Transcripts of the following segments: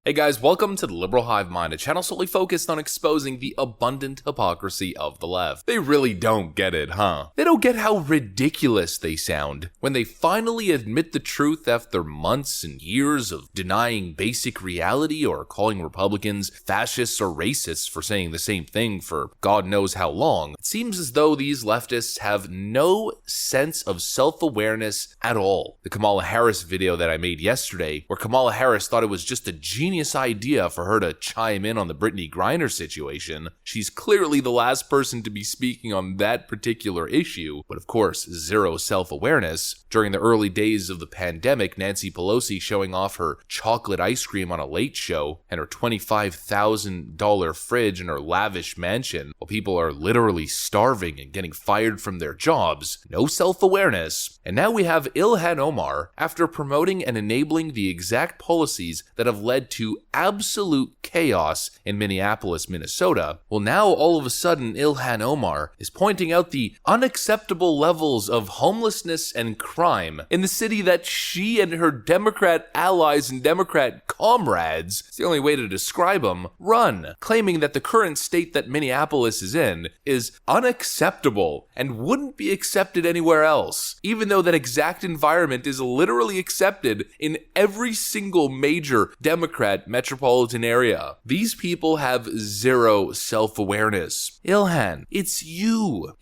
Hey guys, welcome to the Liberal Hive Mind, a channel solely focused on exposing the abundant hypocrisy of the left. They really don't get it, huh? They don't get how ridiculous they sound when they finally admit the truth after months and years of denying basic reality or calling Republicans fascists or racists for saying the same thing for God knows how long. It seems as though these leftists have no sense of self-awareness at all. The Kamala Harris video that I made yesterday, where Kamala Harris thought it was just a genius idea for her to chime in on the Brittany Griner situation. She's clearly the last person to be speaking on that particular issue, but of course, zero self-awareness. During the early days of the pandemic, Nancy Pelosi showing off her chocolate ice cream on a late show and her $25,000 fridge in her lavish mansion while people are literally starving and getting fired from their jobs. No self-awareness. And now we have Ilhan Omar, after promoting and enabling the exact policies that have led to absolute chaos in Minneapolis, Minnesota. Well, now all of a sudden Ilhan Omar is pointing out the unacceptable levels of homelessness and crime in the city that she and her Democrat allies and Democrat comrades, it's the only way to describe them, run, claiming that the current state that Minneapolis is in is unacceptable and wouldn't be accepted anywhere else, even though that exact environment is literally accepted in every single major Democrat metropolitan area. These people have zero self-awareness. Ilhan, it's you,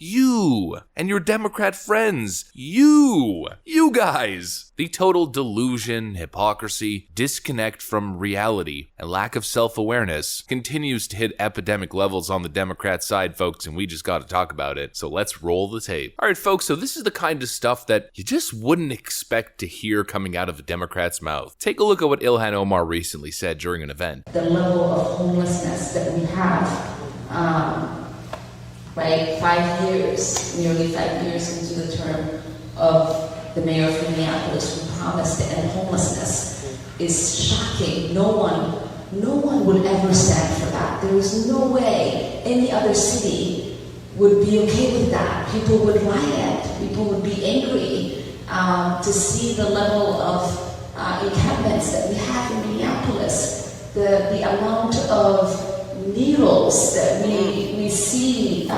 and your Democrat friends, you guys. The total delusion, hypocrisy, disconnect from reality, and lack of self-awareness continues to hit epidemic levels on the Democrat side, folks, and we just gotta talk about it. So let's roll the tape. Alright, folks, so this is the kind of stuff that you just wouldn't expect to hear coming out of a Democrat's mouth. Take a look at what Ilhan Omar recently said during an event. The level of homelessness that we have, right? 5 years, nearly 5 years into the term of the mayor of Minneapolis who promised to end homelessness is shocking. No one would ever stand for that. There is no way any other city would be okay with that. People would riot. People would be angry to see the level of encampments that we have in Minneapolis, the amount of needles that we see.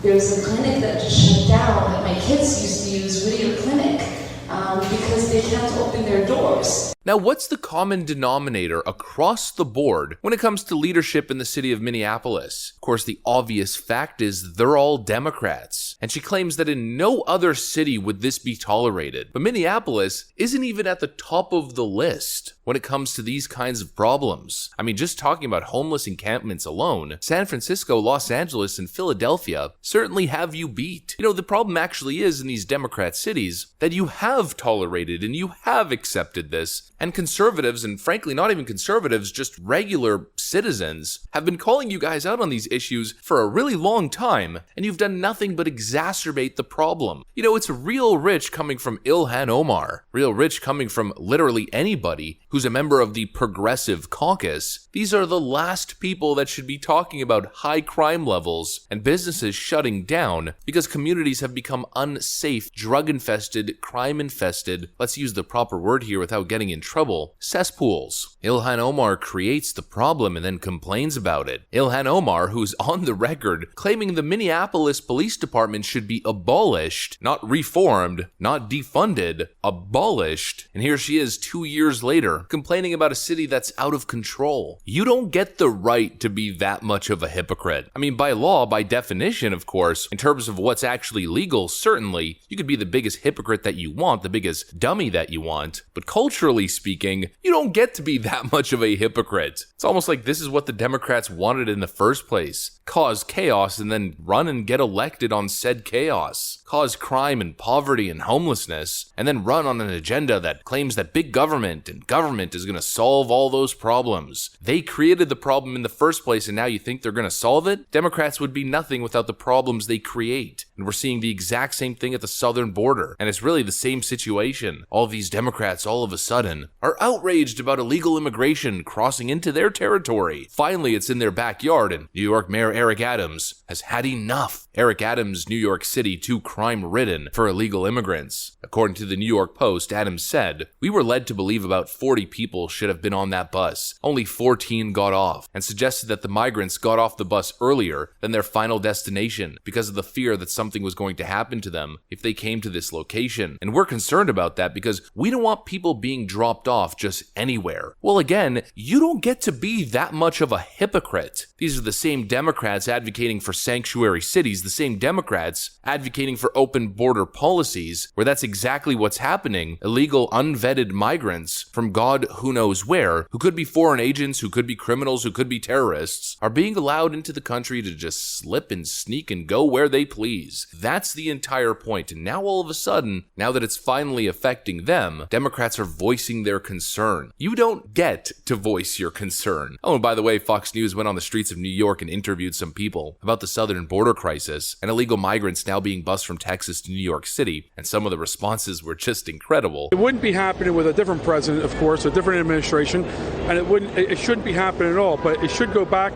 There's a clinic that just shut down that my kids used to use, Whittier Clinic, because they can't open their doors. Now, what's the common denominator across the board when it comes to leadership in the city of Minneapolis? Of course, the obvious fact is they're all Democrats. And she claims that in no other city would this be tolerated. But Minneapolis isn't even at the top of the list when it comes to these kinds of problems. I mean, just talking about homeless encampments alone, San Francisco, Los Angeles, and Philadelphia certainly have you beat. You know, the problem actually is in these Democrat cities that you have tolerated and you have accepted this. And conservatives, and frankly not even conservatives, just regular citizens, have been calling you guys out on these issues for a really long time, and you've done nothing but exacerbate the problem. You know, it's real rich coming from Ilhan Omar, real rich coming from literally anybody who's a member of the Progressive Caucus. These are the last people that should be talking about high crime levels and businesses shutting down because communities have become unsafe, drug-infested, crime-infested, let's use the proper word here without getting in trouble, cesspools. Ilhan Omar creates the problem and then complains about it. Ilhan Omar, who's on the record claiming the Minneapolis Police Department should be abolished, not reformed, not defunded, abolished. And here she is 2 years later, complaining about a city that's out of control. You don't get the right to be that much of a hypocrite. I mean, by law, by definition, of course, in terms of what's actually legal, certainly, you could be the biggest hypocrite that you want, the biggest dummy that you want, but culturally speaking, you don't get to be that much of a hypocrite. It's almost like this is what the Democrats wanted in the first place. Cause chaos and then run and get elected on said chaos. Cause crime and poverty and homelessness, and then run on an agenda that claims that big government and government is going to solve all those problems. They created the problem in the first place and now you think they're going to solve it? Democrats would be nothing without the problems they create. And we're seeing the exact same thing at the southern border. And it's really the same situation. All of these Democrats all of a sudden are outraged about illegal immigration crossing into their territory. Finally, it's in their backyard, and New York Mayor Eric Adams has had enough. Eric Adams' New York City too crime-ridden for illegal immigrants. According to the New York Post, Adams said, "We were led to believe about 40 people should have been on that bus. Only 14 got off," and suggested that the migrants got off the bus earlier than their final destination because of the fear that something was going to happen to them if they came to this location. And we're concerned about that because we don't want people being dropped off just anywhere. Well, again, you don't get to be that much of a hypocrite. These are the same Democrats advocating for sanctuary cities, the same Democrats advocating for open border policies, where that's exactly what's happening. Illegal, unvetted migrants from God who knows where, who could be foreign agents, who could be criminals, who could be terrorists, are being allowed into the country to just slip and sneak and go where they please. That's the entire point. And now all of a sudden, now that it's finally affecting them, Democrats are voicing their concern. You don't get to voice your concern. Oh, and by the way, Fox News went on the streets of New York and interviewed some people about the southern border crisis and illegal migrants now being bused from Texas to New York City, and some of the responses were just incredible. It wouldn't be happening with a different president, of course, a different administration, and it shouldn't be happening at all, but it should go back.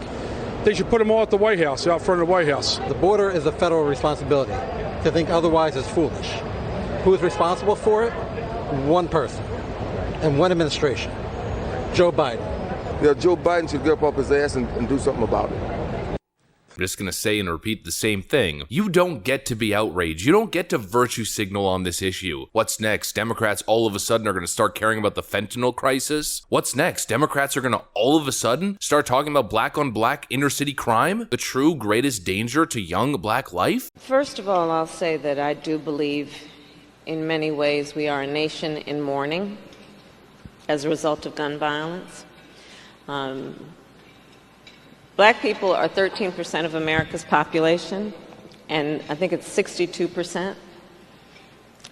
They should put them all at the White House, out front of the White House. The border is a federal responsibility. To think otherwise is foolish. Who is responsible for it? One person and one administration, Joe Biden. Yeah, Joe Biden should get up off his ass and do something about it. I'm just going to say and repeat the same thing. You don't get to be outraged. You don't get to virtue signal on this issue. What's next? Democrats all of a sudden are going to start caring about the fentanyl crisis? What's next? Democrats are going to all of a sudden start talking about black on black inner city crime? The true greatest danger to young black life? First of all, I'll say that I do believe in many ways we are a nation in mourning as a result of gun violence. Black people are 13% of America's population, and I think it's 62%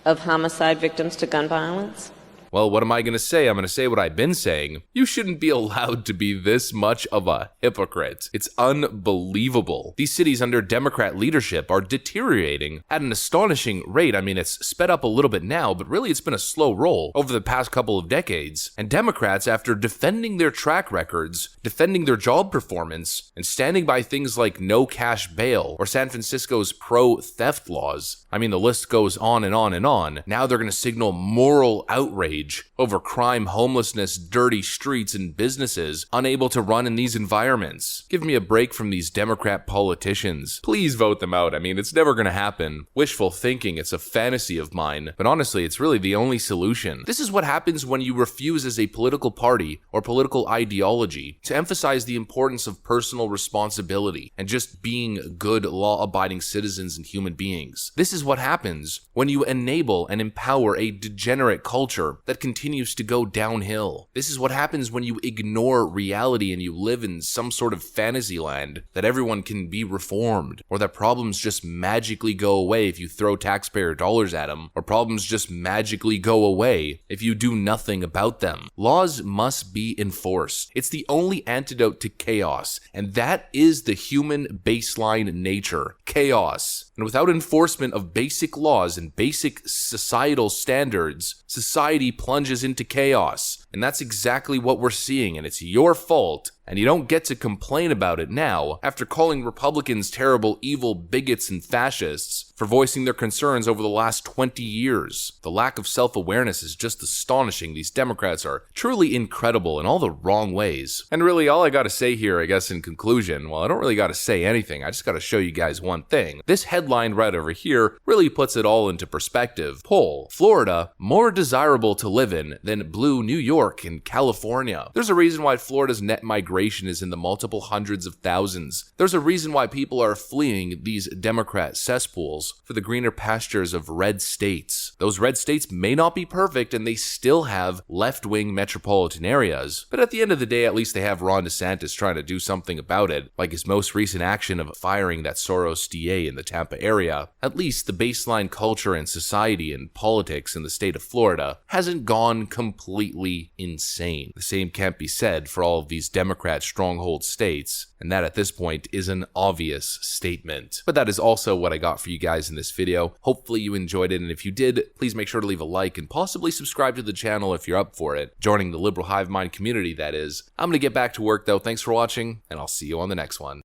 of homicide victims to gun violence. Well, what am I going to say? I'm going to say what I've been saying. You shouldn't be allowed to be this much of a hypocrite. It's unbelievable. These cities under Democrat leadership are deteriorating at an astonishing rate. I mean, it's sped up a little bit now, but really it's been a slow roll over the past couple of decades. And Democrats, after defending their track records, defending their job performance, and standing by things like no cash bail or San Francisco's pro-theft laws, I mean, the list goes on and on and on. Now they're going to signal moral outrage over crime, homelessness, dirty streets, and businesses unable to run in these environments. Give me a break from these Democrat politicians. Please vote them out. I mean, it's never going to happen. Wishful thinking, it's a fantasy of mine. But honestly, it's really the only solution. This is what happens when you refuse as a political party or political ideology to emphasize the importance of personal responsibility and just being good, law-abiding citizens and human beings. This is what happens when you enable and empower a degenerate culture that continues to go downhill. This is what happens when you ignore reality and you live in some sort of fantasy land that everyone can be reformed, or that problems just magically go away if you throw taxpayer dollars at them, or problems just magically go away if you do nothing about them. Laws must be enforced. It's the only antidote to chaos, and that is the human baseline nature: chaos. And without enforcement of basic laws and basic societal standards, society plunges into chaos. And that's exactly what we're seeing, and it's your fault. And you don't get to complain about it now after calling Republicans terrible, evil bigots and fascists for voicing their concerns over the last 20 years. The lack of self-awareness is just astonishing. These Democrats are truly incredible in all the wrong ways. And really, all I gotta say here, I guess in conclusion, well, I don't really gotta say anything. I just gotta show you guys one thing. This headline right over here really puts it all into perspective. Poll: Florida more desirable to live in than blue New York and California. There's a reason why Florida's net migration is in the multiple hundreds of thousands. There's a reason why people are fleeing these Democrat cesspools for the greener pastures of red states. Those red states may not be perfect, and they still have left-wing metropolitan areas, but at the end of the day, at least they have Ron DeSantis trying to do something about it, like his most recent action of firing that Soros DA in the Tampa area. At least the baseline culture and society and politics in the state of Florida hasn't gone completely insane. The same can't be said for all of these Democrat Democrat stronghold states, and that at this point is an obvious statement. But that is also what I got for you guys in this video. Hopefully you enjoyed it, and if you did, please make sure to leave a like and possibly subscribe to the channel if you're up for it. Joining the liberal hive mind community, that is. I'm gonna get back to work though. Thanks for watching, and I'll see you on the next one.